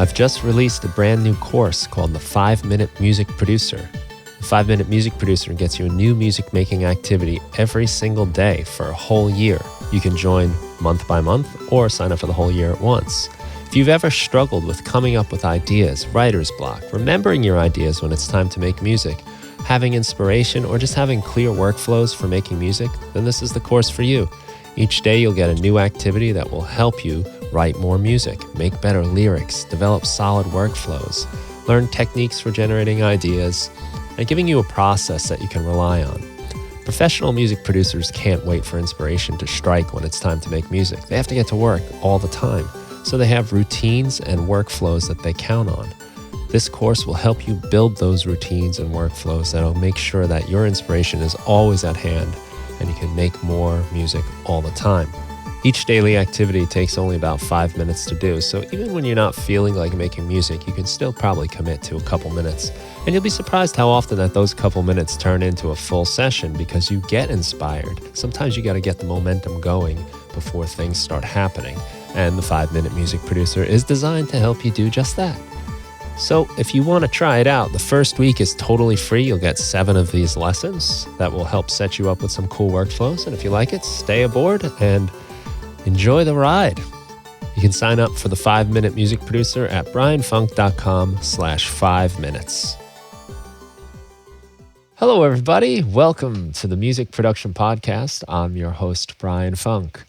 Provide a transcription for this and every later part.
I've just released a brand new course called the 5-Minute Music Producer. The 5-Minute Music Producer gets you a new music-making activity every single day for a whole year. You can join month by month or sign up for the whole year at once. If you've ever struggled with coming up with ideas, writer's block, remembering your ideas when it's time to make music, having inspiration, or just having clear workflows for making music, then this is the course for you. Each day you'll get a new activity that will help you write more music, make better lyrics, develop solid workflows, learn techniques for generating ideas, and giving you a process that you can rely on. Professional music producers can't wait for inspiration to strike when it's time to make music. They have to get to work all the time, so they have routines and workflows that they count on. This course will help you build those routines and workflows that'll make sure that your inspiration is always at hand and you can make more music all the time. Each daily activity takes only about 5 minutes to do, so even when you're not feeling like making music, you can still probably commit to a couple minutes. And you'll be surprised how often that those couple minutes turn into a full session because you get inspired. Sometimes you got to get the momentum going before things start happening. And the 5-Minute Music Producer is designed to help you do just that. So if you want to try it out, the first week is totally free. You'll get 7 of these lessons that will help set you up with some cool workflows. And if you like it, stay aboard and enjoy the ride. You can sign up for the 5-Minute Music Producer at brianfunk.com/5minutes. Hello, everybody. Welcome to the Music Production Podcast. I'm your host, Brian Funk.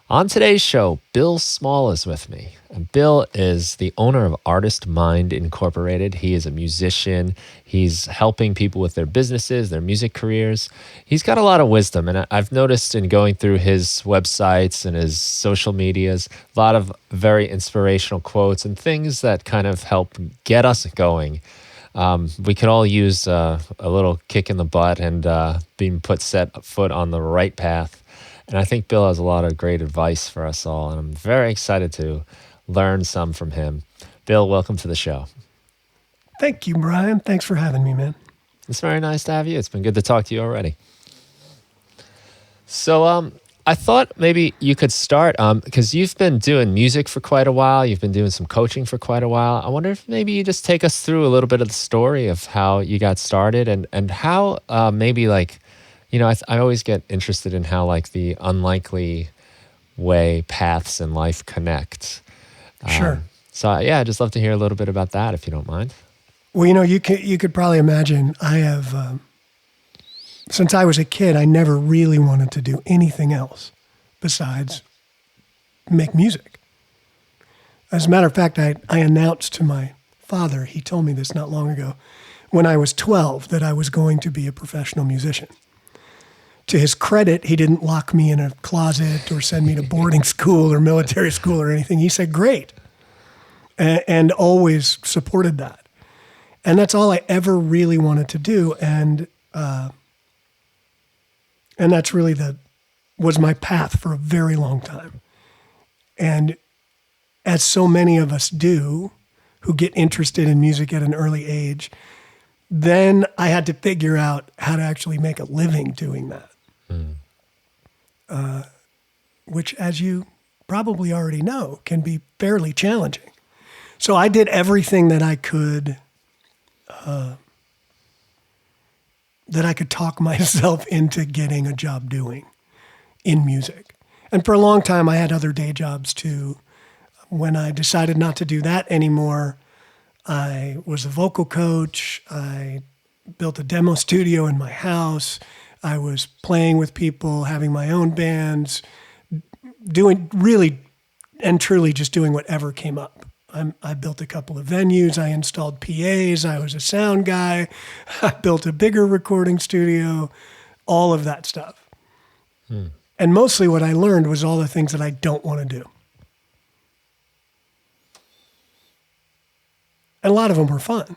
On today's show, Bill Small is with me. And Bill is the owner of Artist Mind Incorporated. He is a musician. He's helping people with their businesses, their music careers. He's got a lot of wisdom, and I've noticed in going through his websites and his social medias, a lot of very inspirational quotes and things that kind of help get us going. We could all use a little kick in the butt and being set foot on the right path. And I think Bill has a lot of great advice for us all, and I'm very excited to learn some from him. Bill, welcome to the show. Thank you, Brian. Thanks for having me, man. It's very nice to have you. It's been good to talk to you already. So I thought maybe you could start, because you've been doing music for quite a while. You've been doing some coaching for quite a while. I wonder if maybe you just take us through a little bit of the story of how you got started and how maybe like, you know, I always get interested in how like the unlikely way paths in life connect. Sure. So yeah, I'd just love to hear a little bit about that if you don't mind. Well, you know, you could probably imagine I have, since I was a kid, I never really wanted to do anything else besides make music. As a matter of fact, I announced to my father, he told me this not long ago, when I was 12, that I was going to be a professional musician. To his credit, he didn't lock me in a closet or send me to boarding school or military school or anything. He said, great, and always supported that. And that's all I ever really wanted to do. And that's really was my path for a very long time. And as so many of us do who get interested in music at an early age, then I had to figure out how to actually make a living doing that. Which, as you probably already know, can be fairly challenging. So I did everything that I could talk myself into getting a job doing in music. And for a long time, I had other day jobs too. When I decided not to do that anymore, I was a vocal coach. I built a demo studio in my house. I was playing with people, having my own bands, doing really and truly just doing whatever came up. I built a couple of venues. I installed PAs. I was a sound guy. I built a bigger recording studio, all of that stuff. And mostly what I learned was all the things that I don't want to do. And a lot of them were fun.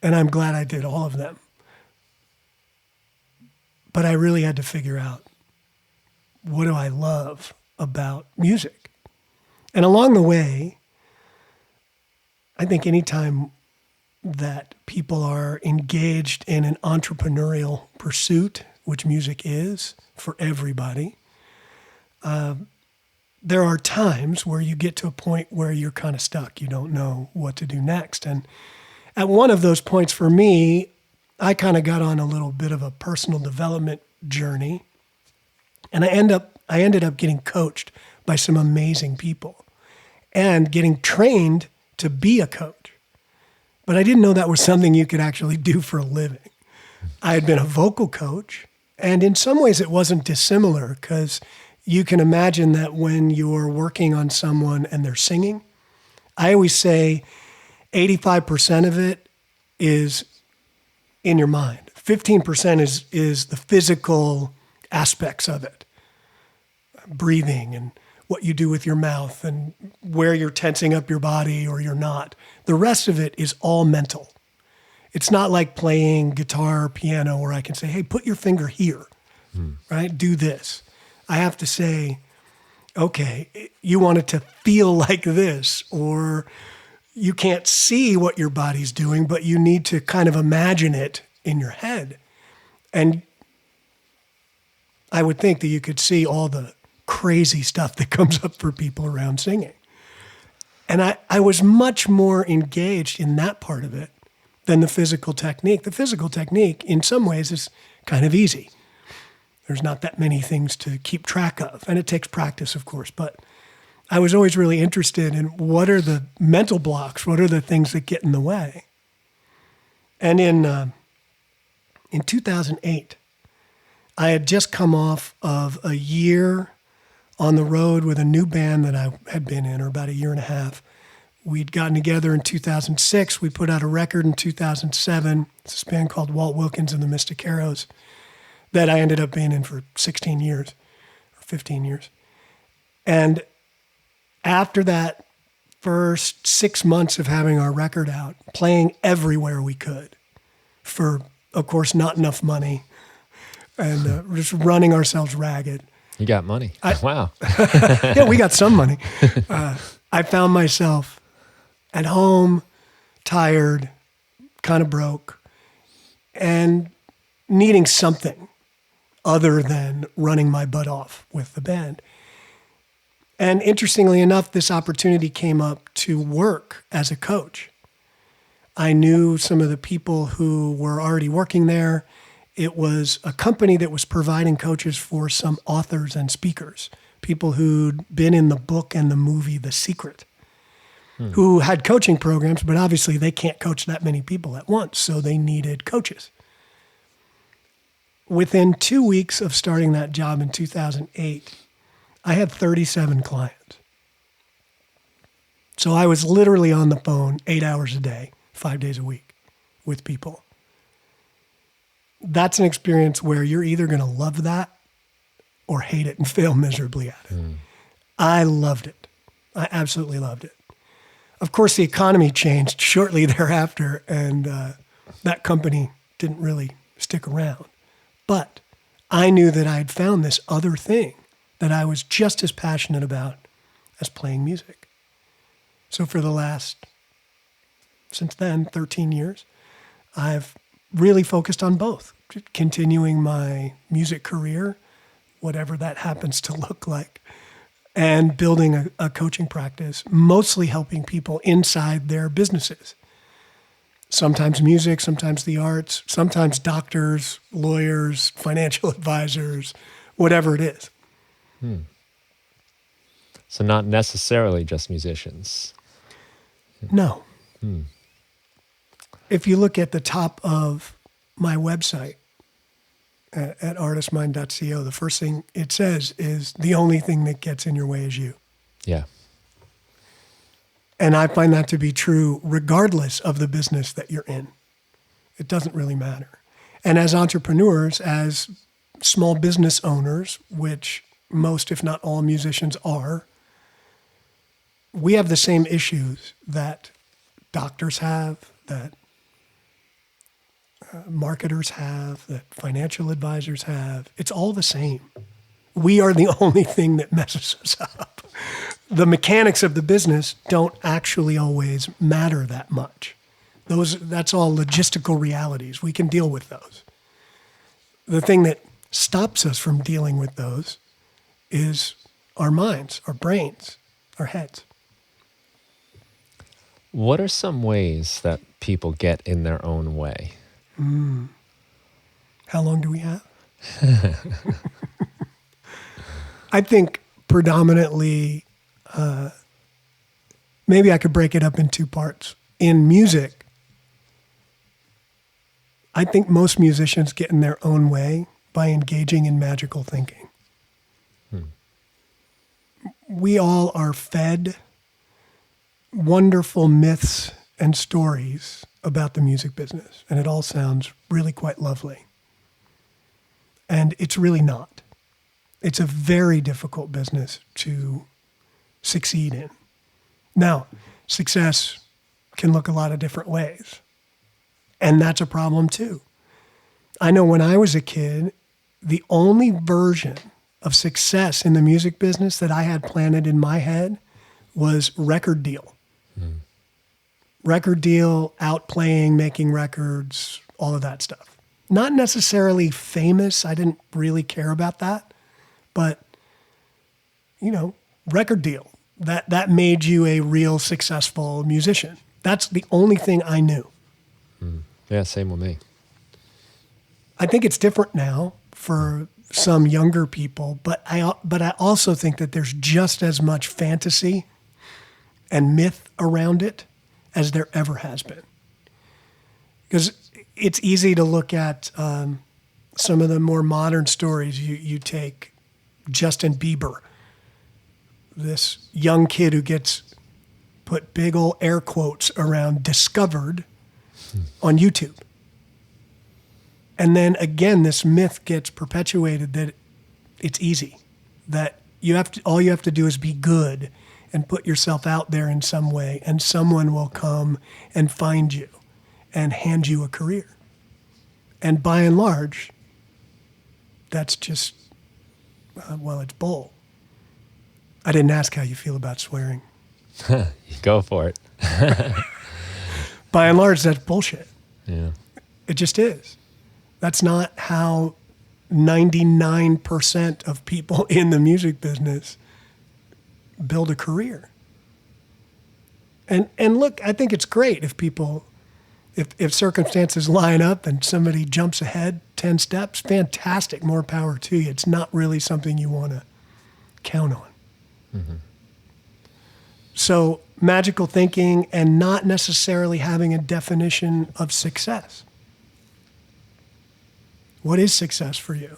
And I'm glad I did all of them. But I really had to figure out, what do I love about music? And along the way, I think anytime that people are engaged in an entrepreneurial pursuit, which music is for everybody, there are times where you get to a point where you're kind of stuck. You don't know what to do next. And at one of those points for me, I kind of got on a little bit of a personal development journey. And I ended up getting coached by some amazing people and getting trained to be a coach. But I didn't know that was something you could actually do for a living. I had been a vocal coach, and in some ways it wasn't dissimilar, because you can imagine that when you're working on someone and they're singing, I always say 85% of it is in your mind. 15% is the physical aspects of it. Breathing and what you do with your mouth and where you're tensing up your body or you're not. The rest of it is all mental. It's not like playing guitar or piano where I can say, hey, put your finger here, right? Do this. I have to say, okay, you want it to feel like this, or you can't see what your body's doing, but you need to kind of imagine it in your head. And I would think that you could see all the crazy stuff that comes up for people around singing. And I was much more engaged in that part of it than the physical technique. The physical technique, in some ways, is kind of easy. There's not that many things to keep track of, and it takes practice, of course. But I was always really interested in what are the mental blocks, what are the things that get in the way. And in 2008, I had just come off of a year on the road with a new band that I had been in, or about a year and a half. We'd gotten together in 2006. We put out a record in 2007. It's this band called Walt Wilkins and the Mystic Arrows that I ended up being in for 16 years or 15 years. And after that first 6 months of having our record out, playing everywhere we could for, of course, not enough money and just running ourselves ragged. You got money. Wow. Yeah, we got some money. I found myself at home, tired, kind of broke, and needing something other than running my butt off with the band. And interestingly enough, this opportunity came up to work as a coach. I knew some of the people who were already working there. It was a company that was providing coaches for some authors and speakers, people who'd been in the book and the movie The Secret, who had coaching programs, but obviously they can't coach that many people at once, so they needed coaches. Within 2 weeks of starting that job in 2008, I had 37 clients. So I was literally on the phone 8 hours a day, 5 days a week with people. That's an experience where you're either going to love that or hate it and fail miserably at it. I loved it. I absolutely loved it. Of course, the economy changed shortly thereafter, and that company didn't really stick around. But I knew that I had found this other thing that I was just as passionate about as playing music. So for the last, since then, 13 years, I've really focused on both, continuing my music career, whatever that happens to look like, and building a coaching practice, mostly helping people inside their businesses. Sometimes music, sometimes the arts, sometimes doctors, lawyers, financial advisors, whatever it is. So not necessarily just musicians. No. If you look at the top of my website at artistmind.co, the first thing it says is the only thing that gets in your way is you. Yeah. And I find that to be true regardless of the business that you're in. It doesn't really matter. And as entrepreneurs, as small business owners, which most, if not all, musicians are, we have the same issues that doctors have, that marketers have, that financial advisors have. It's all the same. We are the only thing that messes us up. The mechanics of the business don't actually always matter that much. That's all logistical realities. We can deal with those. The thing that stops us from dealing with those is our minds, our brains, our heads. What are some ways that people get in their own way? How long do we have? I think predominantly, maybe I could break it up in two parts. In music, I think most musicians get in their own way by engaging in magical thinking. We all are fed wonderful myths and stories about the music business, and it all sounds really quite lovely. And it's really not. It's a very difficult business to succeed in. Now, success can look a lot of different ways, and that's a problem too. I know when I was a kid, the only version of success in the music business that I had planted in my head was record deal. Record deal, out playing, making records, all of that stuff. Not necessarily famous. I didn't really care about that. But, record deal. That made you a real successful musician. That's the only thing I knew. Yeah, same with me. I think it's different now for some younger people, but I also think that there's just as much fantasy and myth around it as there ever has been. Because it's easy to look at some of the more modern stories. You take Justin Bieber, this young kid who gets put big old air quotes around discovered on YouTube. And then again, this myth gets perpetuated that it's easy, that all you have to do is be good and put yourself out there in some way, and someone will come and find you and hand you a career. And by and large, that's just, it's bull. I didn't ask how you feel about swearing. Go for it. By and large, that's bullshit. Yeah. It just is. That's not how 99% of people in the music business build a career. And look, I think it's great if people, if circumstances line up and somebody jumps ahead 10 steps, fantastic, more power to you. It's not really something you want to count on. Mm-hmm. So magical thinking and not necessarily having a definition of success. What is success for you?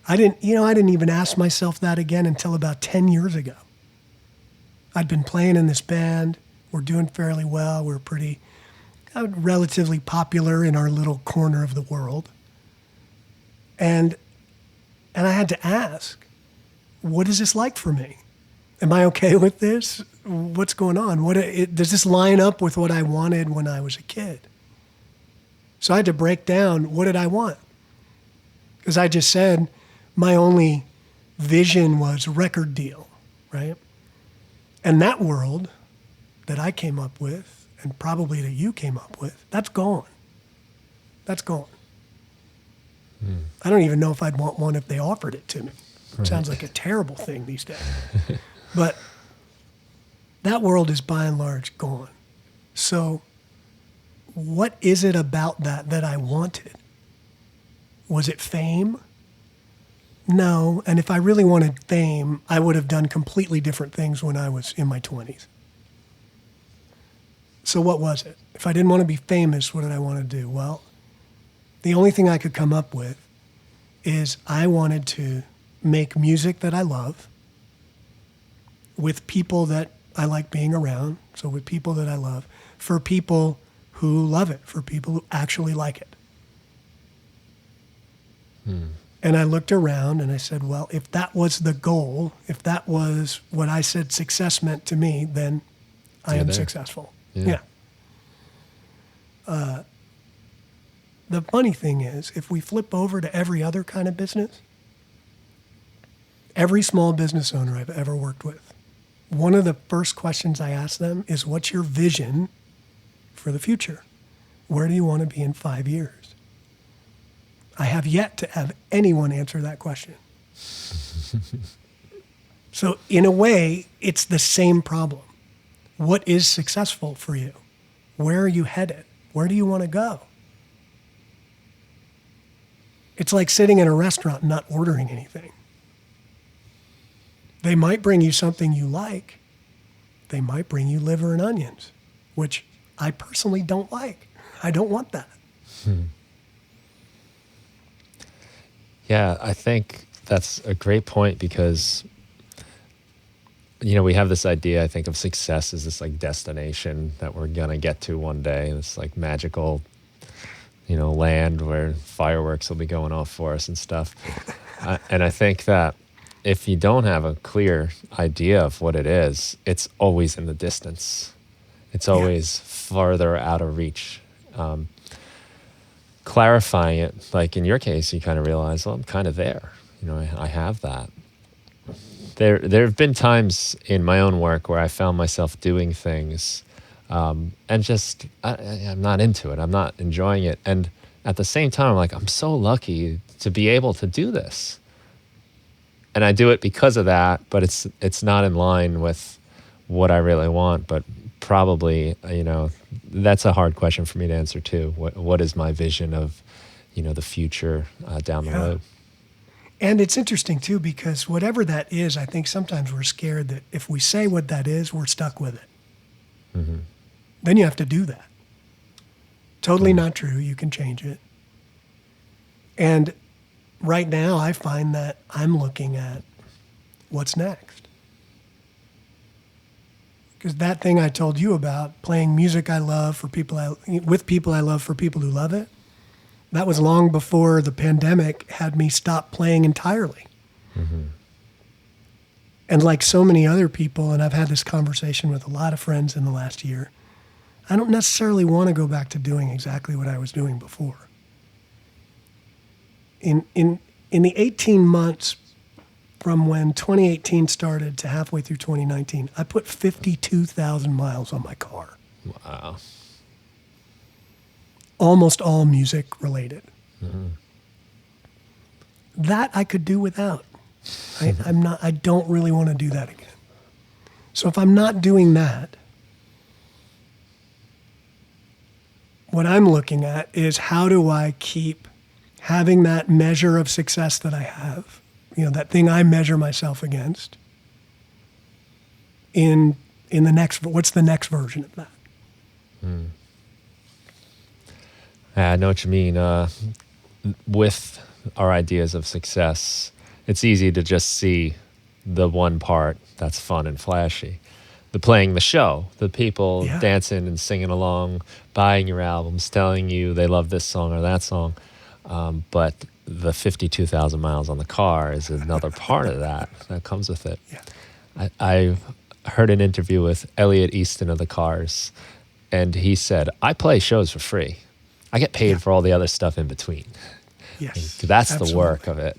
I didn't even ask myself that again until about 10 years ago. I'd been playing in this band. We're doing fairly well. We're pretty relatively popular in our little corner of the world. And I had to ask, what is this like for me? Am I okay with this? What's going on? Does this line up with what I wanted when I was a kid? So I had to break down, what did I want? Because I just said my only vision was record deal, right? And that world that I came up with, and probably that you came up with, that's gone. That's gone. I don't even know if I'd want one if they offered it to me. Right. Sounds like a terrible thing these days. But that world is by and large gone. So what is it about that I wanted? Was it fame? No. And if I really wanted fame, I would have done completely different things when I was in my 20s. So what was it? If I didn't want to be famous, what did I want to do? Well, the only thing I could come up with is I wanted to make music that I love with people that I like being around. So with people that I love, for people who love it, for people who actually like it. And I looked around and I said, well, if that was the goal, if that was what I said success meant to me, then I am successful. Yeah. The funny thing is, if we flip over to every other kind of business, every small business owner I've ever worked with, one of the first questions I ask them is, what's your vision for the future? Where do you want to be in 5 years? I have yet to have anyone answer that question. So in a way, it's the same problem. What is successful for you? Where are you headed? Where do you want to go? It's like sitting in a restaurant and not ordering anything. They might bring you something you like. They might bring you liver and onions, which I personally don't like. I don't want that. Yeah, I think that's a great point because, we have this idea, I think, of success as this like destination that we're going to get to one day, this like magical, land where fireworks will be going off for us and stuff. And I think that if you don't have a clear idea of what it is, it's always in the distance. It's always farther out of reach. Clarifying it, like in your case, you kind of realize, well, I'm kind of there. I have that. There have been times in my own work where I found myself doing things and just, I'm not into it. I'm not enjoying it. And at the same time, I'm like, I'm so lucky to be able to do this. And I do it because of that, but it's not in line with what I really want. But probably, that's a hard question for me to answer too. What is my vision of, the future down the road? And it's interesting too, because whatever that is, I think sometimes we're scared that if we say what that is, we're stuck with it. Mm-hmm. Then you have to do that. Totally not true. You can change it. And right now I find that I'm looking at what's next. Because that thing I told you about, playing music I love for people with people I love for people who love it, that was long before the pandemic had me stop playing entirely. Mm-hmm. And like so many other people, and I've had this conversation with a lot of friends in the last year, I don't necessarily want to go back to doing exactly what I was doing before. In the 18 months from when 2018 started to halfway through 2019, I put 52,000 miles on my car. Wow. Almost all music related. Mm-hmm. That I could do without. I don't really want to do that again. So if I'm not doing that, what I'm looking at is how do I keep having that measure of success that I have, that thing I measure myself against in the next, what's the next version of that? I know what you mean. With our ideas of success, it's easy to just see the one part that's fun and flashy. The playing the show, the people dancing and singing along, buying your albums, telling you they love this song or that song. But the 52,000 miles on the car is another part of that comes with it. Yeah. I heard an interview with Elliot Easton of the Cars, and he said, I play shows for free. I get paid for all the other stuff in between. Yes, that's absolutely. The work of it.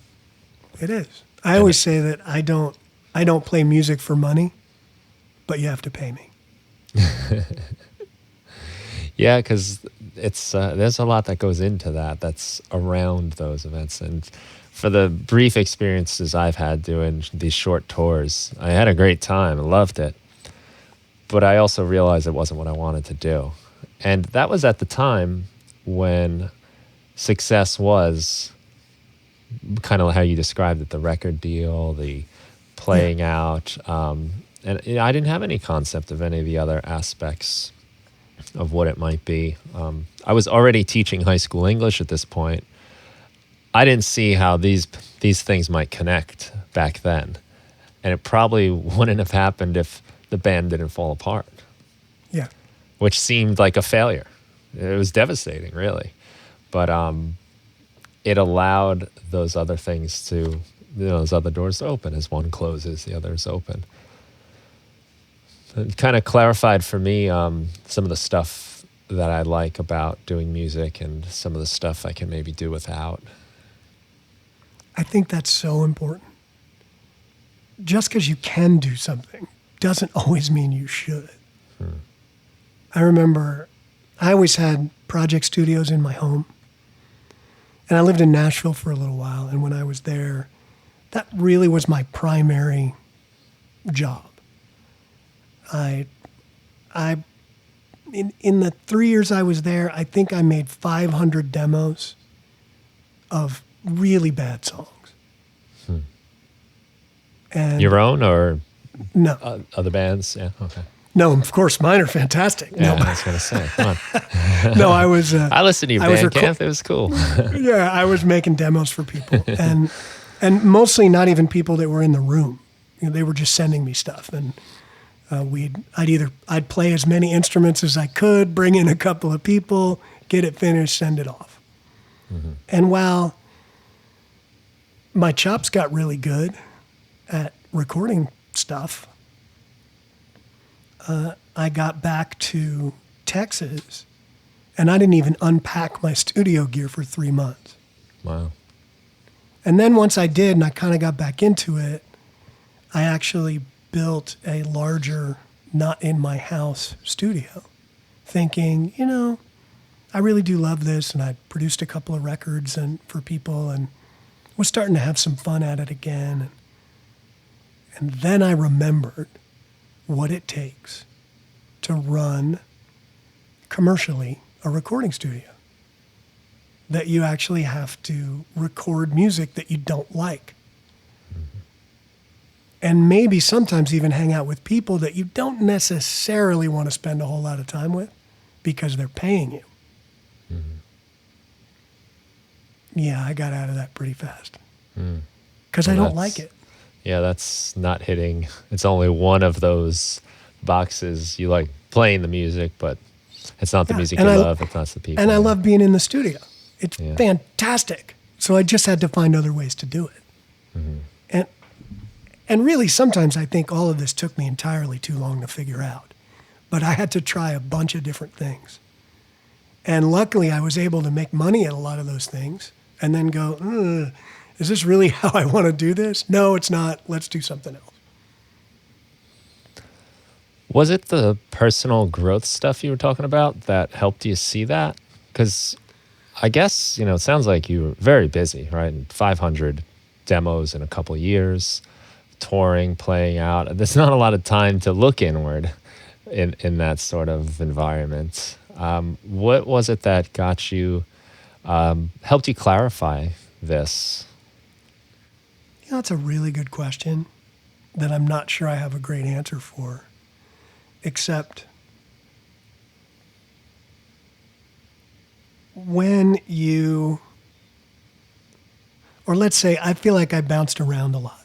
It is. I always say that I don't play music for money, but you have to pay me. Yeah, because it's there's a lot that goes into that's around those events. And for the brief experiences I've had doing these short tours, I had a great time. I loved it. But I also realized it wasn't what I wanted to do. And that was at the time when success was kind of how you described it, the record deal, the playing out. And I didn't have any concept of any of the other aspects of what it might be. I was already teaching high school English at this point. I didn't see how these things might connect back then. And it probably wouldn't have happened if the band didn't fall apart. Yeah. Which seemed like a failure. It was devastating, really. But it allowed those other things to, those other doors to open. As one closes, the other is open. It kind of clarified for me some of the stuff that I like about doing music and some of the stuff I can maybe do without. I think that's so important. Just because you can do something doesn't always mean you should. I remember I always had project studios in my home. And I lived in Nashville for a little while. And when I was there, that really was my primary job. I in the 3 years I was there, I think I made 500 demos of really bad songs. And Your own or no, other bands? Yeah, okay. no, of course mine are fantastic. Yeah, No, I was going to say, come on. no, I was. I listened to your I was Bandcamp. It was cool. Yeah, I was making demos for people, and mostly not even people that were in the room. You know, they were just sending me stuff, and I'd play as many instruments as I could, bring in a couple of people, get it finished, send it off. Mm-hmm. And while my chops got really good at recording stuff, I got back to Texas, and I didn't even unpack my studio gear for 3 months. Wow. And then once I did, and I kind of got back into it, I actually built a larger, not in my house studio, thinking, you know, I really do love this, and I produced a couple of records and for people, and was starting to have some fun at it again. And then I remembered what it takes to run commercially a recording studio. That you actually have to record music that you don't like. Mm-hmm. And maybe sometimes even hang out with people that you don't necessarily want to spend a whole lot of time with because they're paying you. Mm-hmm. Yeah, I got out of that pretty fast. Because I don't like it. Yeah, that's not hitting. It's only one of those boxes. You like playing the music, but it's not the music you love. It's not the people. And I love being in the studio. It's fantastic. So I just had to find other ways to do it. Mm-hmm. And really, sometimes I think all of this took me entirely too long to figure out. But I had to try a bunch of different things. And luckily, I was able to make money at a lot of those things and then go, is this really how I want to do this? No, it's not. Let's do something else. Was it the personal growth stuff you were talking about that helped you see that? Because I guess, you know, it sounds like you were very busy, right? And 500 demos in a couple of years, touring, playing out. There's not a lot of time to look inward in that sort of environment. What was it that got you, helped you clarify this? You know, that's a really good question that I'm not sure I have a great answer for, except when you, or let's say I feel like I bounced around a lot.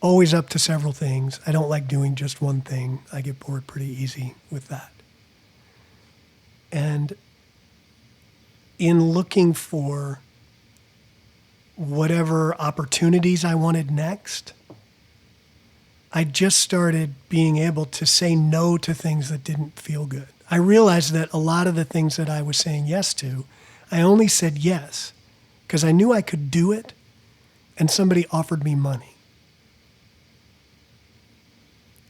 Always up to several things. I don't like doing just one thing. I get bored pretty easy with that. And in looking for whatever opportunities I wanted next, I just started being able to say no to things that didn't feel good. I realized that a lot of the things that I was saying yes to, I only said yes because I knew I could do it and somebody offered me money.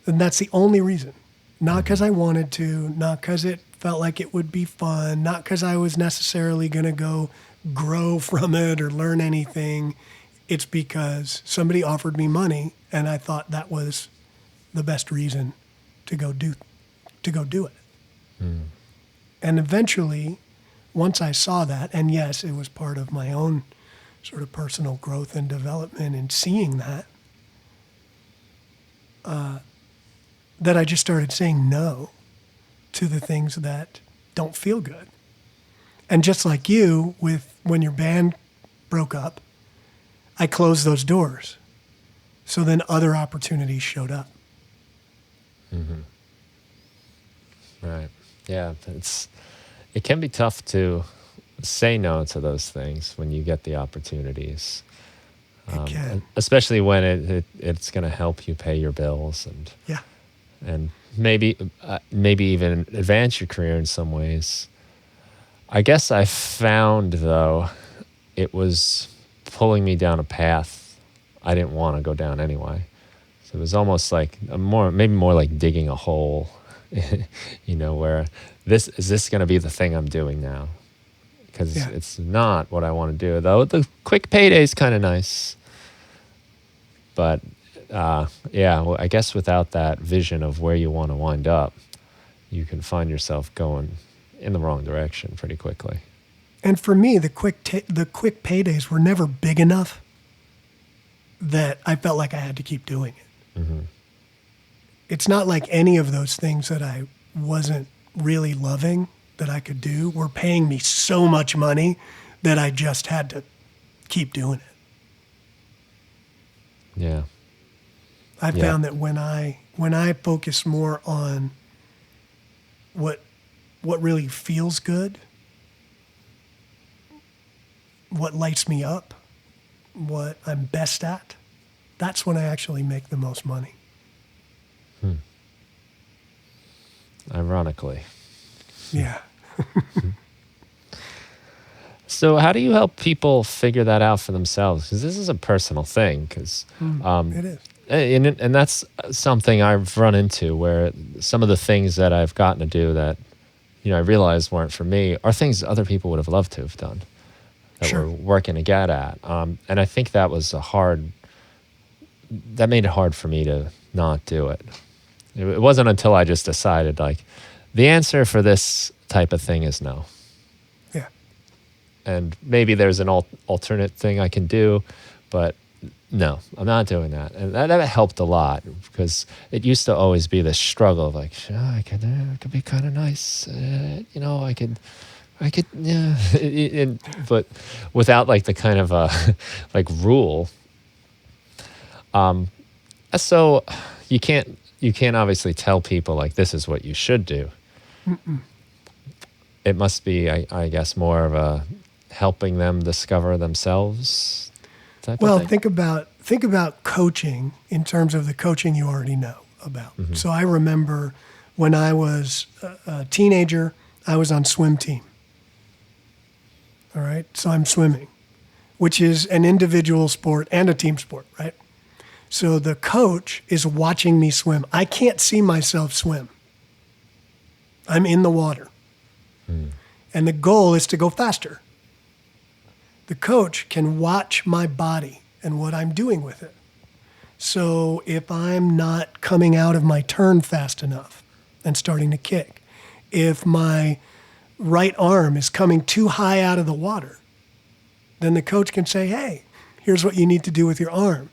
And that's the only reason. Not because I wanted to, not because it felt like it would be fun, not because I was necessarily going to go grow from it or learn anything. It's because somebody offered me money and I thought that was the best reason to go do it. Mm. And eventually, once I saw that, and yes, it was part of my own sort of personal growth and development in seeing that, that I just started saying no to the things that don't feel good. And just like you, when your band broke up, I closed those doors. So then other opportunities showed up. Mm-hmm. Right. Yeah. It can be tough to say no to those things when you get the opportunities. It can. Especially when it's going to help you pay your bills and maybe even advance your career in some ways. I guess I found, though, it was pulling me down a path I didn't want to go down anyway. So it was almost like maybe more like digging a hole, you know, where is this going to be the thing I'm doing now? Because it's not what I want to do. Though the quick payday is kind of nice. But yeah, well, I guess without that vision of where you want to wind up, you can find yourself going in the wrong direction pretty quickly. And for me, the quick paydays were never big enough that I felt like I had to keep doing it. Mm-hmm. It's not like any of those things that I wasn't really loving that I could do were paying me so much money that I just had to keep doing it. Yeah. I found that when I focus more on what really feels good, what lights me up, what I'm best at, that's when I actually make the most money. Ironically. Yeah. So how do you help people figure that out for themselves? Because this is a personal thing. Because it is. and that's something I've run into where some of the things that I've gotten to do that I realized weren't for me are things other people would have loved to have done that Sure. we're working to get at. And I think that made it hard for me to not do it. It wasn't until I just decided, like, the answer for this type of thing is no. Yeah. And maybe there's an alternate thing I can do, but no, I'm not doing that. And that helped a lot because it used to always be this struggle of like, it could be kind of nice. I could, yeah. But without like the kind of like rule. So you can't obviously tell people like this is what you should do. Mm-mm. It must be, I guess, more of a helping them discover themselves type Well, of thing. think about coaching in terms of the coaching you already know about. Mm-hmm. So I remember when I was a teenager, I was on swim team. All right, so I'm swimming, which is an individual sport and a team sport, right? So the coach is watching me swim. I can't see myself swim. I'm in the water. And the goal is to go faster. The coach can watch my body and what I'm doing with it. So if I'm not coming out of my turn fast enough and starting to kick, if my right arm is coming too high out of the water, then the coach can say, hey, here's what you need to do with your arm.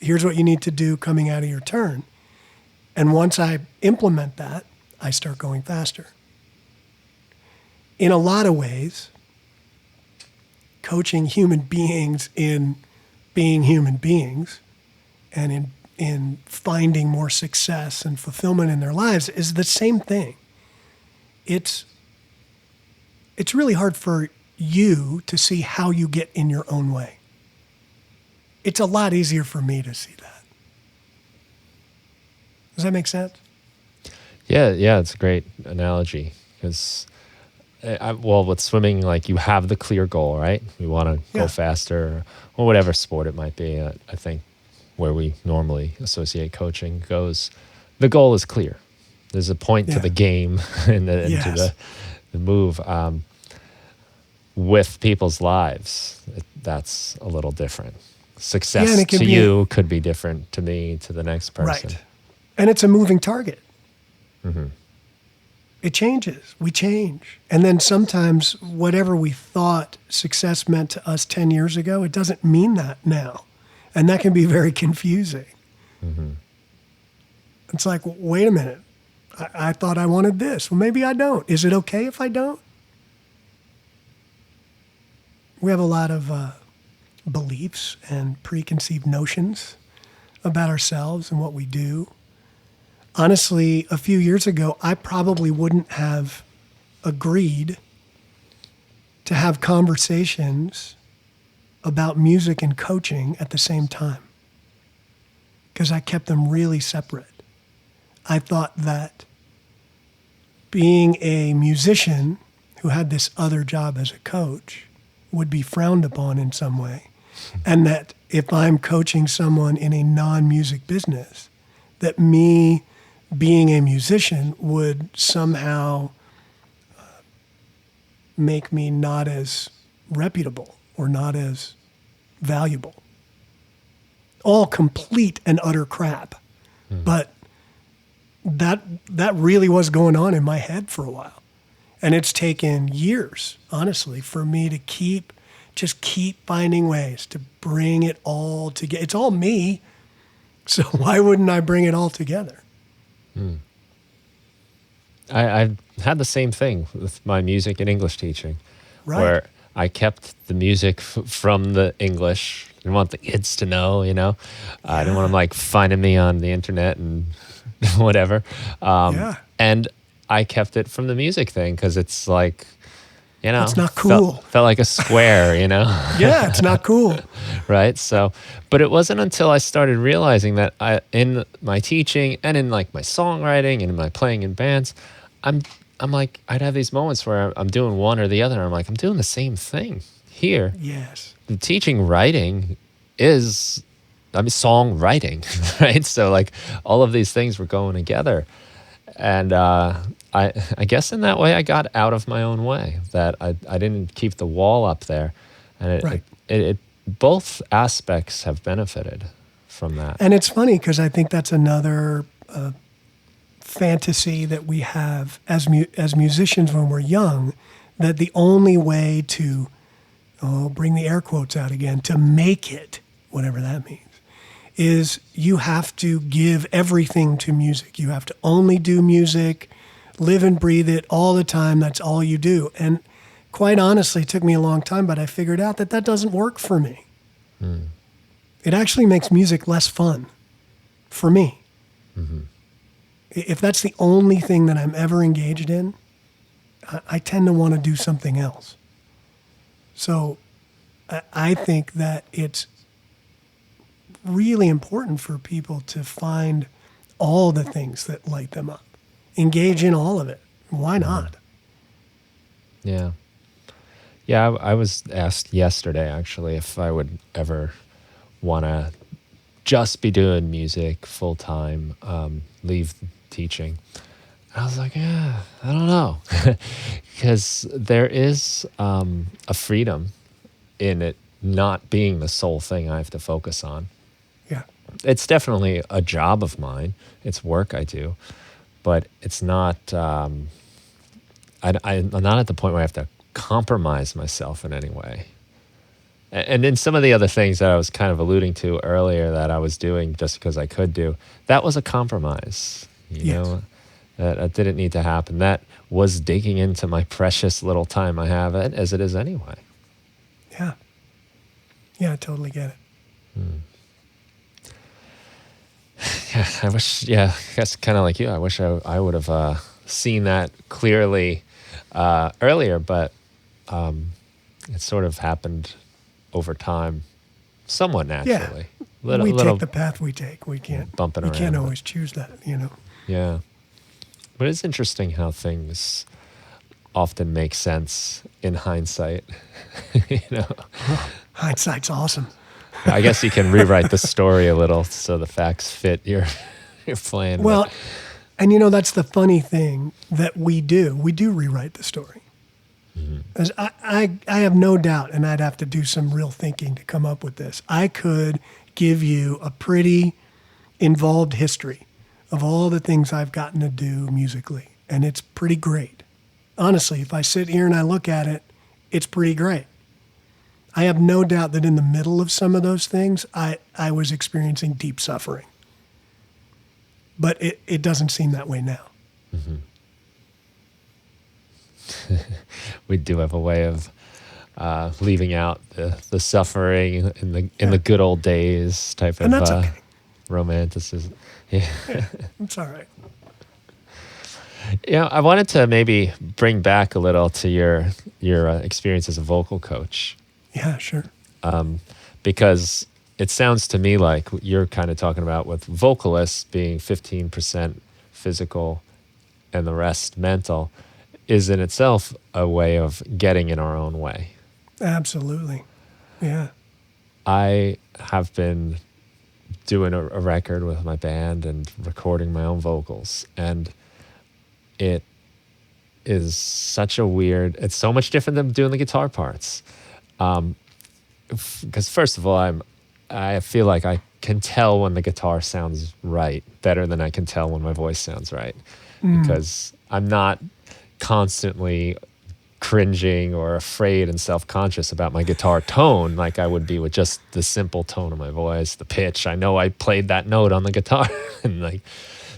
Here's what you need to do coming out of your turn. And once I implement that, I start going faster. In a lot of ways, coaching human beings in being human beings and in finding more success and fulfillment in their lives is the same thing. It's really hard for you to see how you get in your own way. It's a lot easier for me to see that. Does that make sense? Yeah, it's a great analogy because, with swimming, like you have the clear goal, right? You want to go faster or whatever sport it might be. I think where we normally associate coaching goes, the goal is clear. There's a point to the game and to the move. With people's lives, that's a little different. Success to you could be different to me, to the next person. Right. And it's a moving target. Mm-hmm. It changes. We change. And then sometimes whatever we thought success meant to us 10 years ago, it doesn't mean that now. And that can be very confusing. Mm-hmm. It's like, wait a minute. I thought I wanted this. Well, maybe I don't. Is it okay if I don't? We have a lot of beliefs and preconceived notions about ourselves and what we do. Honestly, a few years ago, I probably wouldn't have agreed to have conversations about music and coaching at the same time because I kept them really separate. I thought that being a musician who had this other job as a coach would be frowned upon in some way, and that if I'm coaching someone in a non-music business, that me being a musician would somehow make me not as reputable or not as valuable. all complete and utter crap. But that really was going on in my head for a while. And it's taken years, honestly, for me to keep finding ways to bring it all together. It's all me, so why wouldn't I bring it all together? I've had the same thing with my music and English teaching, Right. where I kept the music from the English. I didn't want the kids to know, I didn't want them like finding me on the internet and whatever. Yeah. And I kept it from the music thing because it's like, It's not cool. Felt like a square, Yeah, it's not cool. Right. So, but it wasn't until I started realizing that in my teaching and in like my songwriting and in my playing in bands, I'm like, I'd have these moments where I'm doing one or the other. I'm like, I'm doing the same thing here. Yes. The teaching writing is, songwriting, right? So like all of these things were going together. And I guess in that way I got out of my own way, that I didn't keep the wall up there. And Right. it both aspects have benefited from that. And it's funny because I think that's another fantasy that we have as musicians when we're young, that the only way to, bring the air quotes out again, to make it, whatever that means, is you have to give everything to music. You have to only do music, live and breathe it all the time. That's all you do. And quite honestly, it took me a long time, but I figured out that doesn't work for me. It actually makes music less fun for me. If that's the only thing that I'm ever engaged in, I tend to want to do something else. So I think that it's really important for people to find all the things that light them up. Engage in all of it. Why not? Yeah. Yeah, I was asked yesterday, actually, if I would ever want to just be doing music full time, leave teaching. I was like, yeah, I don't know. Because there is a freedom in it not being the sole thing I have to focus on. Yeah. It's definitely a job of mine. It's work I do. But it's not, I'm not at the point where I have to compromise myself in any way. And in some of the other things that I was kind of alluding to earlier that I was doing just because I could do, that was a compromise, you know, that didn't need to happen. That was digging into my precious little time I have, as it is anyway. Yeah. Yeah, I totally get it. Yeah, I guess kind of like you. I wish I would have seen that clearly earlier, but it sort of happened over time, somewhat naturally. Yeah, we take the path we take. We can't bumping around. You can't always choose that, Yeah, but it's interesting how things often make sense in hindsight. Hindsight's awesome. I guess you can rewrite the story a little so the facts fit your plan. Well, and that's the funny thing that we do. We do rewrite the story. As I have no doubt, and I'd have to do some real thinking to come up with this, I could give you a pretty involved history of all the things I've gotten to do musically, and it's pretty great. Honestly, if I sit here and I look at it, it's pretty great. I have no doubt that in the middle of some of those things, I was experiencing deep suffering. But it doesn't seem that way now. We do have a way of leaving out the suffering in the good old days type And of that's okay. romanticism. Yeah. It's all right. I wanted to maybe bring back a little to your experience as a vocal coach. Yeah, sure. Because it sounds to me like you're kind of talking about with vocalists being 15% physical and the rest mental is in itself a way of getting in our own way. Absolutely. Yeah. I have been doing a record with my band and recording my own vocals, and it is such a weird, it's so much different than doing the guitar parts. Because first of all, I feel like I can tell when the guitar sounds right better than I can tell when my voice sounds right, because I'm not constantly cringing or afraid and self-conscious about my guitar tone like I would be with just the simple tone of my voice, the pitch. I know I played that note on the guitar. And like,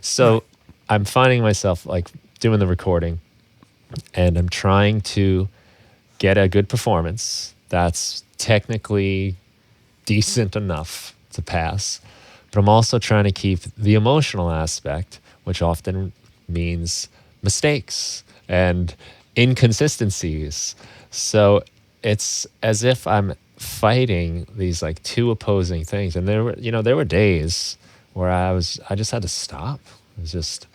so Right. I'm finding myself like doing the recording, and I'm trying to get a good performance that's technically decent enough to pass. But I'm also trying to keep the emotional aspect, which often means mistakes and inconsistencies. So it's as if I'm fighting these like two opposing things. And there were days where I just had to stop. It was just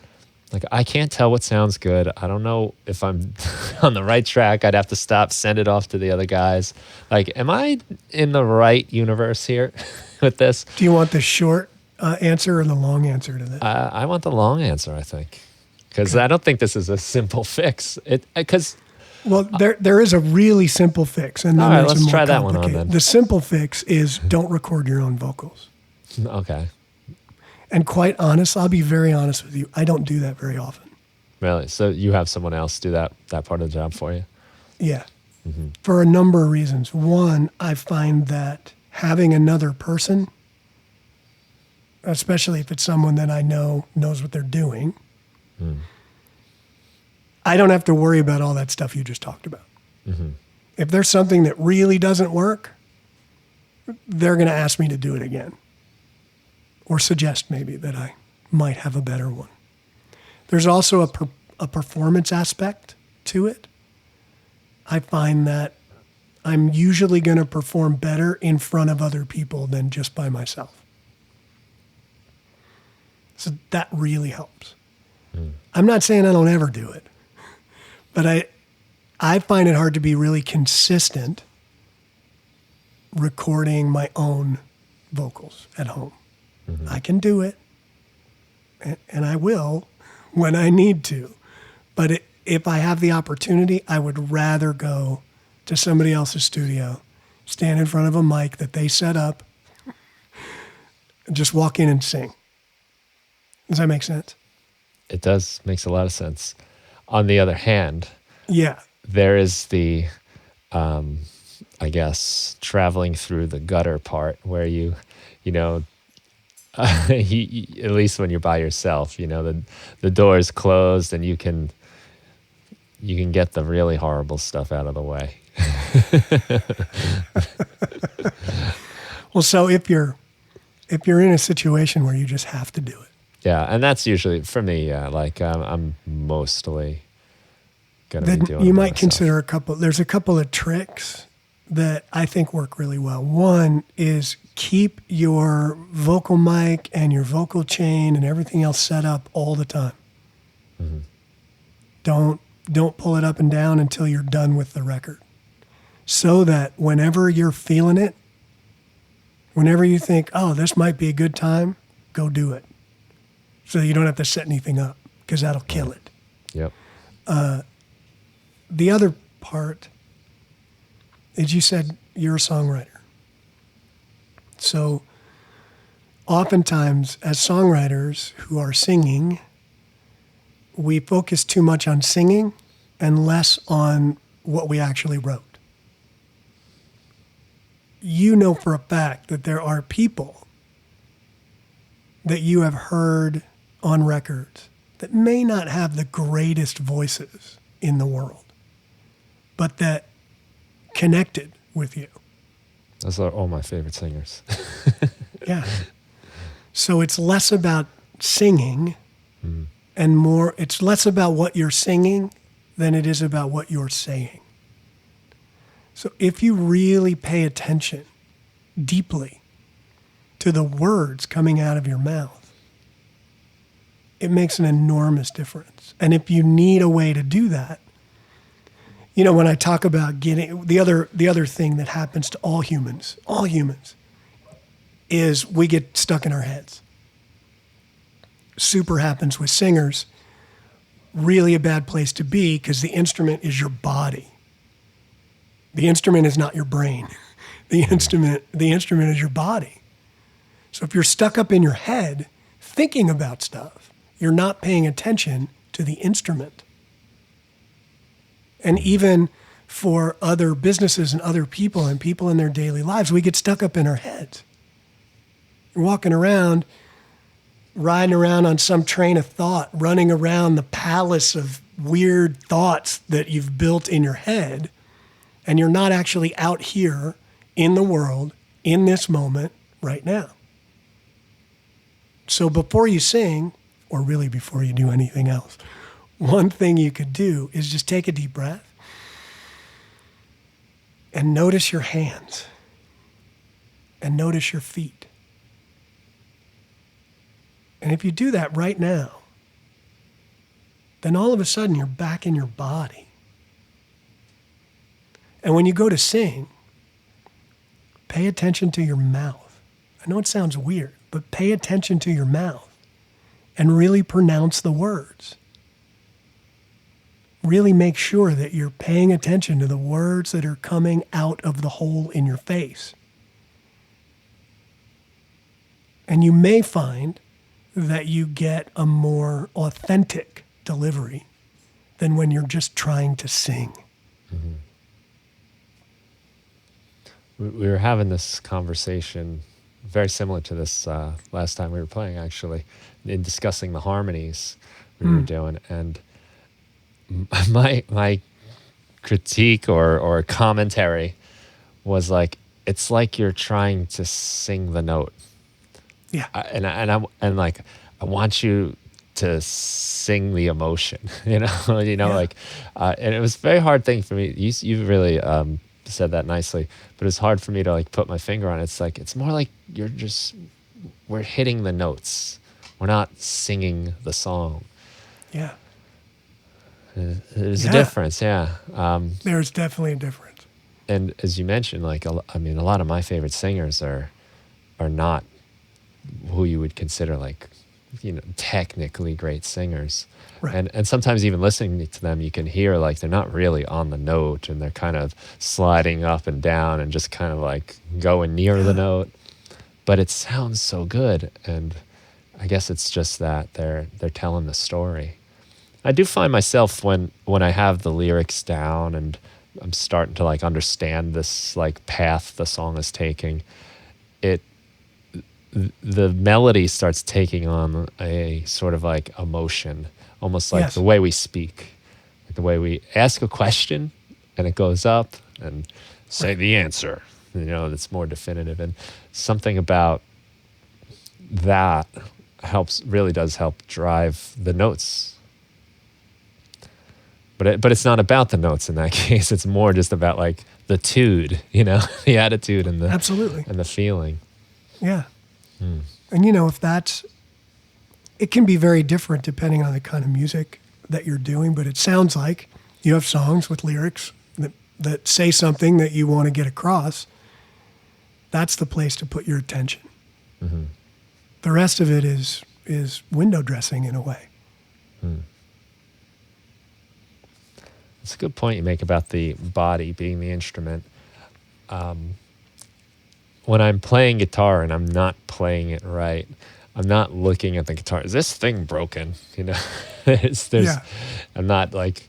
like, I can't tell what sounds good. I don't know if I'm on the right track. I'd have to stop, send it off to the other guys. Like, am I in the right universe here with this? Do you want the short answer or the long answer to that? I want the long answer, I think, because I don't think this is a simple fix. Well, there is a really simple fix, and then All right, there's a let's more try that one on complicated. then. The simple fix is don't record your own vocals. Okay, And quite honest, I'll be very honest with you. I don't do that very often. really? So you have someone else do that part of the job for you? Yeah. For a number of reasons. One, I find that having another person, especially if it's someone that I know knows what they're doing, I don't have to worry about all that stuff you just talked about. If there's something that really doesn't work, they're going to ask me to do it again or suggest maybe that I might have a better one. There's also a performance aspect to it. I find that I'm usually going to perform better in front of other people than just by myself. So that really helps. I'm not saying I don't ever do it, but I find it hard to be really consistent recording my own vocals at home. I can do it, and I will when I need to. But if I have the opportunity, I would rather go to somebody else's studio, stand in front of a mic that they set up, and just walk in and sing. Does that make sense? It does. Makes a lot of sense. On the other hand, Yeah. there is the, I guess, traveling through the gutter part where you know, at least when you're by yourself, the door is closed and you can get the really horrible stuff out of the way. Well, so if you're in a situation where you just have to do it, Yeah, and that's usually for me. Yeah, like I'm mostly gonna be then doing. you it might myself. consider there's a couple of tricks that I think work really well. One is keep your vocal mic and your vocal chain and everything else set up all the time. Don't pull it up and down until you're done with the record. So that whenever you're feeling it, whenever you think, oh, this might be a good time, go do it. So you don't have to set anything up because that'll kill it. Yep. The other part is you said you're a songwriter. So oftentimes as songwriters who are singing, we focus too much on singing and less on what we actually wrote. You know for a fact that there are people that you have heard on records that may not have the greatest voices in the world, but that connected with you. Those are all my favorite singers. Yeah. So it's less about singing and more, it's less about what you're singing than it is about what you're saying. So if you really pay attention deeply to the words coming out of your mouth, it makes an enormous difference. And if you need a way to do that, when I talk about getting the other thing that happens to all humans is we get stuck in our heads. Super happens with singers. Really a bad place to be because the instrument is your body. The instrument is not your brain. The instrument is your body. So if you're stuck up in your head thinking about stuff, you're not paying attention to the instrument. And even for other businesses and other people and people in their daily lives, we get stuck up in our heads. You're walking around, riding around on some train of thought, running around the palace of weird thoughts that you've built in your head, and you're not actually out here in the world, in this moment, right now. So before you sing, or really before you do anything else, one thing you could do is just take a deep breath and notice your hands and notice your feet. And if you do that right now, then all of a sudden you're back in your body. And when you go to sing, pay attention to your mouth. I know it sounds weird, but pay attention to your mouth and really pronounce the words. Really make sure that you're paying attention to the words that are coming out of the hole in your face. And you may find that you get a more authentic delivery than when you're just trying to sing. Mm-hmm. We were having this conversation very similar to this last time we were playing, actually, in discussing the harmonies we were doing. And my critique or commentary was like, it's like you're trying to sing the note. Yeah. And I want you to sing the emotion, yeah. Like, and it was a very hard thing for me. You really said that nicely, but it's hard for me to like put my finger on it. It's like, it's more like we're hitting the notes. We're not singing the song. Yeah. There's a difference, yeah. There's definitely a difference. And as you mentioned, like, a lot of my favorite singers are not who you would consider like, technically great singers. Right. And sometimes even listening to them, you can hear like they're not really on the note and they're kind of sliding up and down and just kind of like going near the note. But it sounds so good. And I guess it's just that they're telling the story. I do find myself when I have the lyrics down and I'm starting to like understand this like path the song is taking, the melody starts taking on a sort of like emotion, almost like the way we speak, like the way we ask a question and it goes up and say the answer, that's more definitive. And something about that really does help drive the notes. But it's not about the notes in that case. It's more just about like the tude, the attitude and the absolutely and the feeling. Yeah. And it can be very different depending on the kind of music that you're doing, but it sounds like you have songs with lyrics that say something that you want to get across. That's the place to put your attention. Mm-hmm. The rest of it is window dressing in a way. It's a good point you make about the body being the instrument. When I'm playing guitar and I'm not playing it right, I'm not looking at the guitar. Is this thing broken? I'm not like,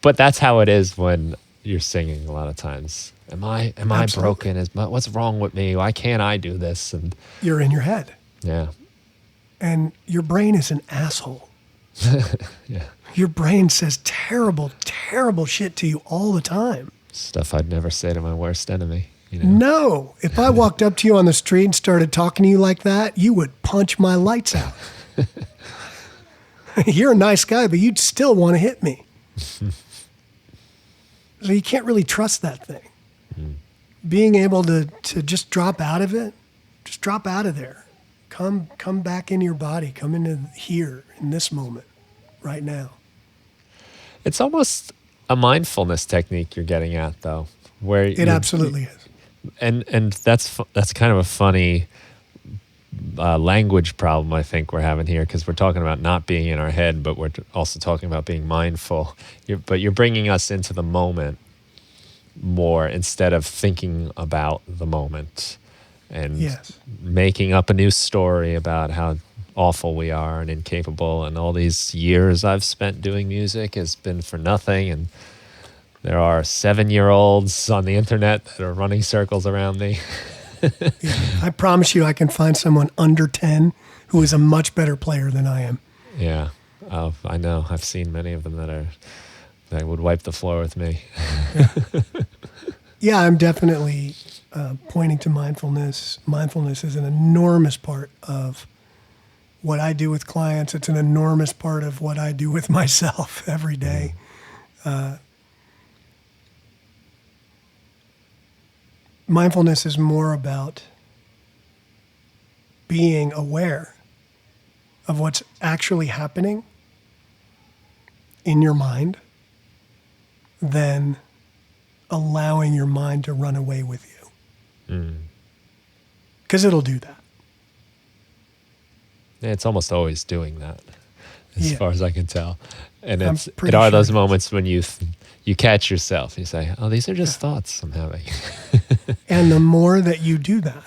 but that's how it is when you're singing a lot of times. Am I broken? What's wrong with me? Why can't I do this? And you're in your head. Yeah. And your brain is an asshole. Yeah. Your brain says terrible, terrible shit to you all the time. Stuff I'd never say to my worst enemy. No. If I walked up to you on the street and started talking to you like that, you would punch my lights out. You're a nice guy, but you'd still want to hit me. So you can't really trust that thing. Mm. Being able to just drop out of it, just drop out of there. Come back into your body. Come into here in this moment, right now. It's almost a mindfulness technique you're getting at, though. Where it absolutely is. And that's kind of a funny language problem I think we're having here, because we're talking about not being in our head, but we're also talking about being mindful. But you're bringing us into the moment more instead of thinking about the moment. and Yes. making up a new story about how awful we are and incapable, and all these years I've spent doing music has been for nothing, and there are 7-year-olds on the internet that are running circles around me. Yeah. I promise you I can find someone under 10 who is a much better player than I am. Yeah, I know. I've seen many of them that would wipe the floor with me. Yeah, I'm definitely pointing to mindfulness. Mindfulness is an enormous part of what I do with clients. It's an enormous part of what I do with myself every day. Mindfulness is more about being aware of what's actually happening in your mind than allowing your mind to run away with you. Because it'll do that. Yeah, it's almost always doing that, as Yeah. far as I can tell. And I'm it pretty are sure those it is. moments when you catch yourself. You say, "Oh, these are just thoughts I'm having." And the more that you do that,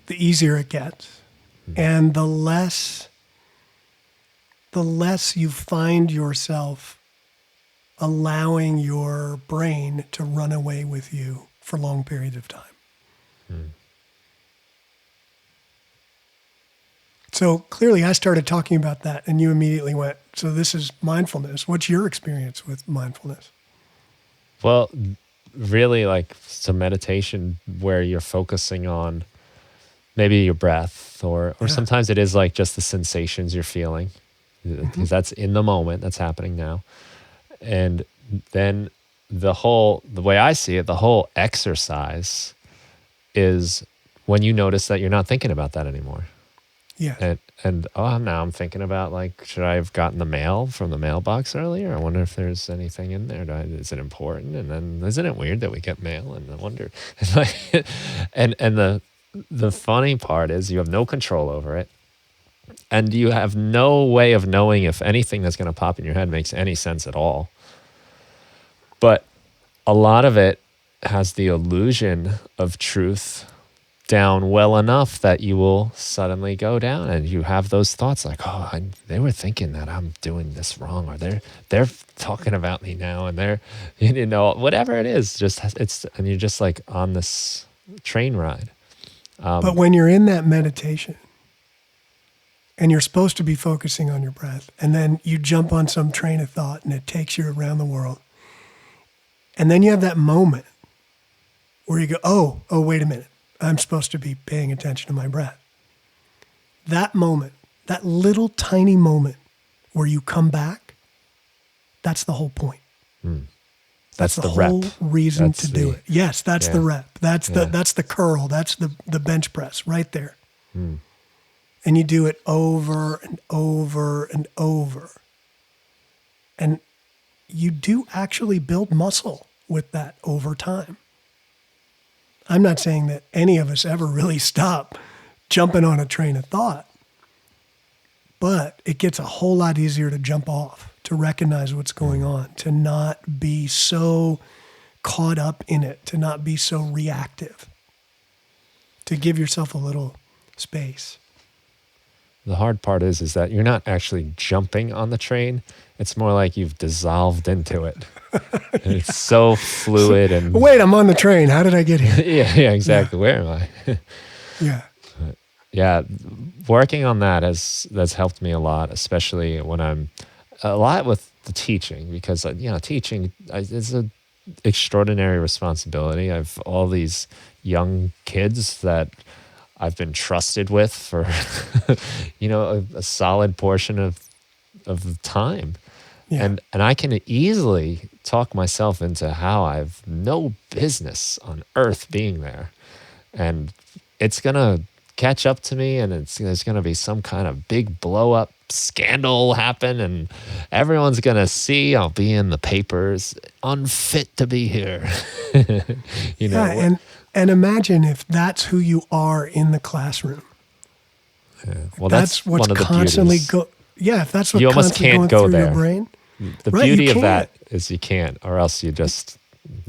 the easier it gets. And the less you find yourself allowing your brain to run away with you for long periods of time. So clearly I started talking about that and you immediately went, so this is mindfulness. What's your experience with mindfulness? Well, really, like some meditation where you're focusing on maybe your breath, or Yeah. sometimes it is like just the sensations you're feeling, because that's in the moment, that's happening now. And then the way I see it, the whole exercise is when you notice that you're not thinking about that anymore. Yeah. And now I'm thinking about, like, should I have gotten the mail from the mailbox earlier? I wonder if there's anything in there. Is it important? And then isn't it weird that we get mail? And I wonder, and the funny part is you have no control over it, and you have no way of knowing if anything that's going to pop in your head makes any sense at all. But a lot of it has the illusion of truth down well enough that you will suddenly go down and you have those thoughts like, they were thinking that I'm doing this wrong, or they're talking about me now, and they're, whatever it is, and you're just like on this train ride. But when you're in that meditation and you're supposed to be focusing on your breath, and then you jump on some train of thought and it takes you around the world, and then you have that moment where you go, oh, wait a minute. I'm supposed to be paying attention to my breath. That moment, that little tiny moment where you come back, that's the whole point. That's the whole rep. reason to do it. Yes, that's the rep. That's the curl. That's the bench press right there. And you do it over and over and over. And you do actually build muscle with that over time. I'm not saying that any of us ever really stop jumping on a train of thought, but it gets a whole lot easier to jump off, to recognize what's going on, to not be so caught up in it, to not be so reactive, to give yourself a little space. The hard part is that you're not actually jumping on the train. It's more like you've dissolved into it. And it's so fluid and Wait, I'm on the train. How did I get here? yeah, exactly. Yeah. Where am I? Yeah. Yeah, working on that that's helped me a lot, especially when I'm a lot with the teaching, because teaching is an extraordinary responsibility. I've all these young kids that I've been trusted with for a solid portion of the time. Yeah. And I can easily talk myself into how I've no business on earth being there. And it's going to catch up to me, and there's going to be some kind of big blow up scandal happen, and everyone's going to see I'll be in the papers, unfit to be here. Yeah, and imagine if that's who you are in the classroom. Yeah. Well, That's what's one of the constantly beauties. if that's what's You almost constantly can't going go through there. your brain. The Right, you beauty of can't. that is you can't, or else it Yeah.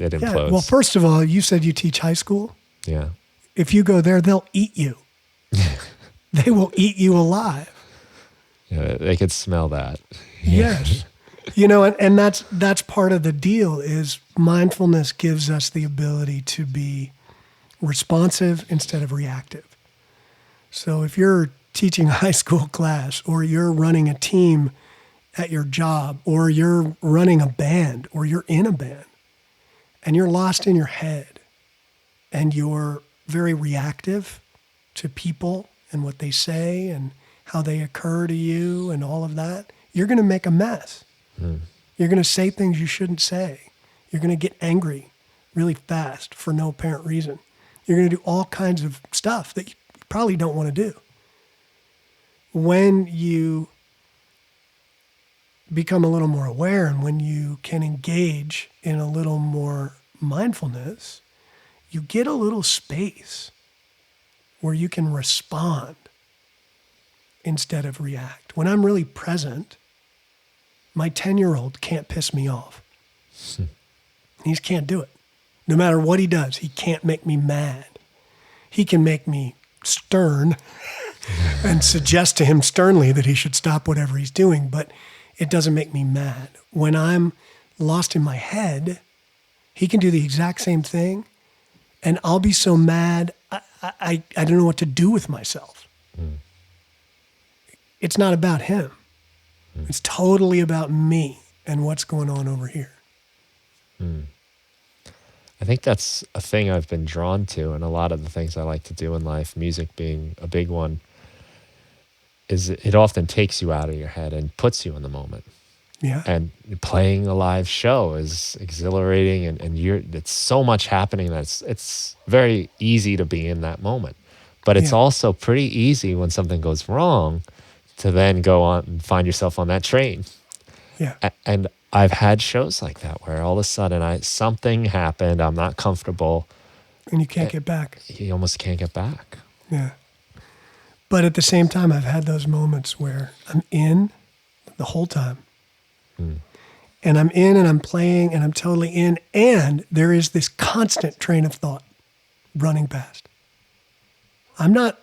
implodes. Well, first of all, you said you teach high school. Yeah. if you go there, they'll eat you. They will eat you alive. Yeah, they could smell that. Yes. And that's part of the deal is mindfulness gives us the ability to be responsive instead of reactive. So if you're teaching a high school class or you're running a team at your job or you're running a band or you're in a band and you're lost in your head and you're very reactive to people and what they say and how they occur to you and all of that, you're going to make a mess. You're going to say things you shouldn't say. You're going to get angry really fast for no apparent reason. You're going to do all kinds of stuff that you probably don't want to do. When you become a little more aware and when you can engage in a little more mindfulness, you get a little space where you can respond instead of react. When I'm really present, my 10-year-old can't piss me off. He just can't do it. No matter what he does, he can't make me mad. He can make me stern and suggest to him sternly that he should stop whatever he's doing, but it doesn't make me mad. When I'm lost in my head, he can do the exact same thing, and I'll be so mad, I don't know what to do with myself. It's not about him. It's totally about me and what's going on over here. I think that's a thing I've been drawn to, and a lot of the things I like to do in life, music being a big one, is it often takes you out of your head and puts you in the moment. Yeah. And playing a live show is exhilarating, and it's so much happening that it's very easy to be in that moment. But it's also pretty easy when something goes wrong to then go on and find yourself on that train. Yeah. And I've had shows like that where all of a sudden something happened, I'm not comfortable. And you can't get back. You almost can't get back. Yeah. But at the same time, I've had those moments where I'm in the whole time. And I'm in and I'm playing and I'm totally in. And there is this constant train of thought running past. I'm not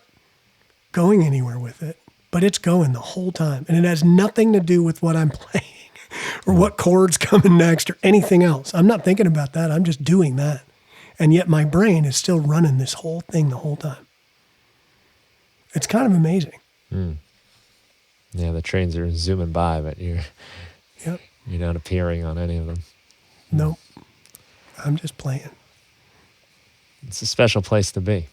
going anywhere with it, but it's going the whole time. And it has nothing to do with what I'm playing or what chord's coming next or anything else. I'm not thinking about that. I'm just doing that. And yet my brain is still running this whole thing the whole time. It's kind of amazing. Yeah, the trains are zooming by, but you're not appearing on any of them. Nope. I'm just playing. It's a special place to be.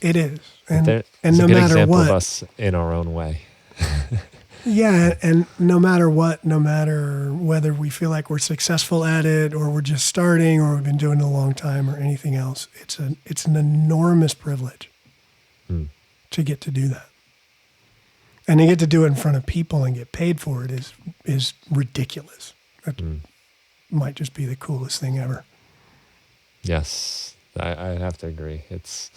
It is. And It's no a good matter example what, of us in our own way. yeah, and no matter what, no matter whether we feel like we're successful at it or we're just starting or we've been doing it a long time or anything else, it's an enormous privilege to get to do that. And to get to do it in front of people and get paid for it is ridiculous. That might just be the coolest thing ever. Yes, I'd have to agree. It's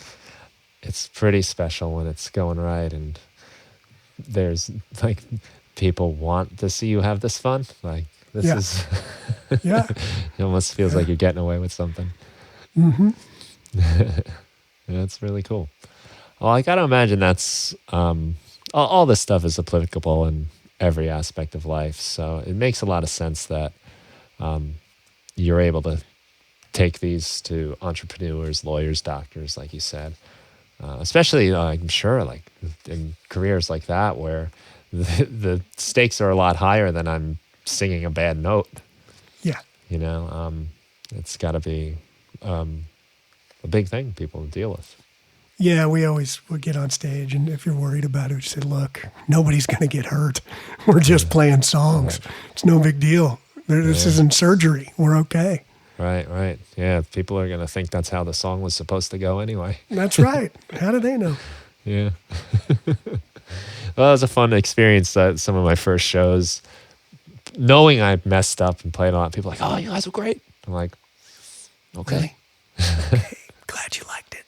pretty special when it's going right, and there's like people want to see you have this fun. Like this is, Yeah, it almost feels like you're getting away with something. Mm-hmm. That's really cool. Well, I got to imagine that's all this stuff is applicable in every aspect of life. So it makes a lot of sense that you're able to take these to entrepreneurs, lawyers, doctors, like you said. Especially, I'm sure, like in careers like that where the stakes are a lot higher than I'm singing a bad note. Yeah. It's got to be a big thing people deal with. Yeah, we always would get on stage, and if you're worried about it, we say, look, nobody's going to get hurt. We're just playing songs. Yeah. It's no big deal. This isn't surgery. We're okay. Right. Yeah, people are going to think that's how the song was supposed to go anyway. That's right. How do they know? Yeah. Well, it was a fun experience at some of my first shows. Knowing I messed up and played a lot, people were like, oh, you guys were great. I'm like, okay. Really? Okay. Glad you liked it.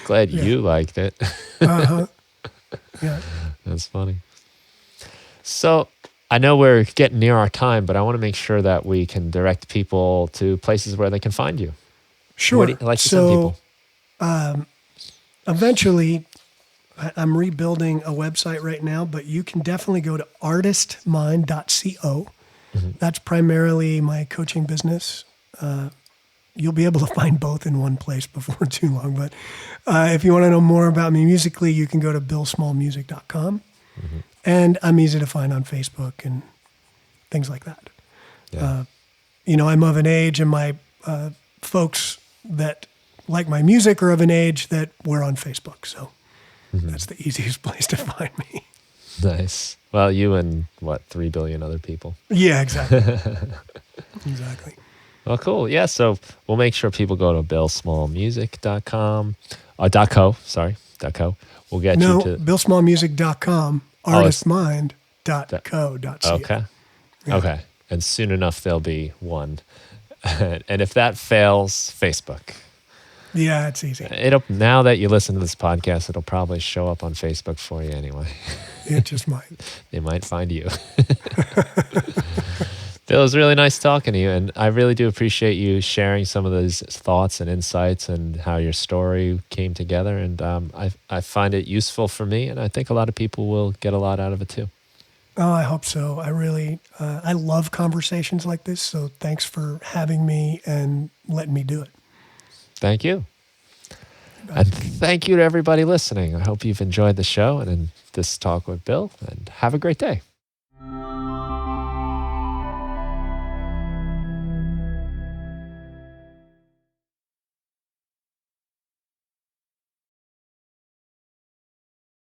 Glad you liked it. Uh-huh. Yeah. That's funny. So I know we're getting near our time, but I want to make sure that we can direct people to places where they can find you. Sure. Like to send people. Eventually, I'm rebuilding a website right now, but you can definitely go to artistmind.co. That's primarily my coaching business. You'll be able to find both in one place before too long. But if you want to know more about me musically, you can go to billsmallmusic.com. And I'm easy to find on Facebook and things like that. Yeah. I'm of an age, and my folks that like my music are of an age that we're on Facebook. So that's the easiest place to find me. Nice. Well, you and 3 billion other people. Yeah, exactly. Exactly. Well, cool. Yeah. So we'll make sure people go to billsmallmusic.com, .co. We'll get you to billsmallmusic.com, artistmind.co.ca. Okay. Yeah. Okay. And soon enough, there'll be one. And if that fails, Facebook. Yeah, it's easy. Now that you listen to this podcast, it'll probably show up on Facebook for you anyway. It just might. They might find you. Bill, it was really nice talking to you, and I really do appreciate you sharing some of those thoughts and insights and how your story came together. And I find it useful for me, and I think a lot of people will get a lot out of it too. Oh, I hope so. I really, I love conversations like this. So thanks for having me and letting me do it. Thank you. And thank you to everybody listening. I hope you've enjoyed the show and this talk with Bill, and have a great day.